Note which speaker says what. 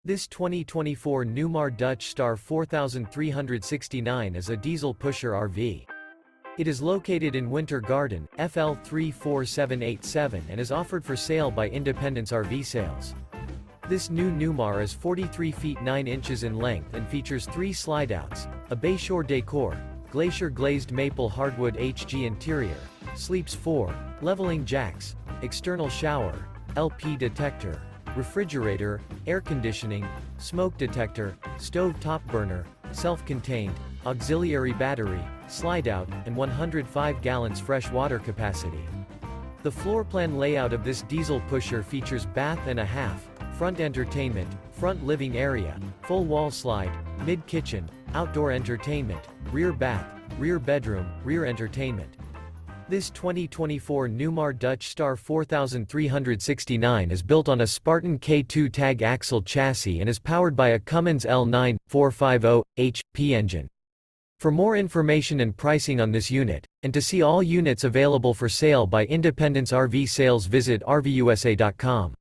Speaker 1: This 2024 Newmar Dutch Star 4369 is a diesel pusher RV. It is located in Winter Garden, FL 34787 and is offered for sale by Independence RV Sales. This new Newmar is 43 feet 9 inches in length and features 3 slideouts, a Bayshore Decor, Glacier Glazed Maple Hardwood-HG interior, sleeps 4, leveling jacks, external shower, LP detector, refrigerator, air conditioning, smoke detector, stove top burner, self-contained, auxiliary battery, slide-out, and 105 gallons fresh water capacity. The floor plan layout of this diesel pusher features bath and a half, front entertainment, front living area, full wall slide, mid-kitchen, outdoor entertainment, rear bath, rear bedroom, rear entertainment. This 2024 Newmar Dutch Star 4369 is built on a Spartan K2 Tag Axle chassis and is powered by a Cummins L9 450-HP engine. For more information and pricing on this unit, and to see all units available for sale by Independence RV Sales, visit RVUSA.com.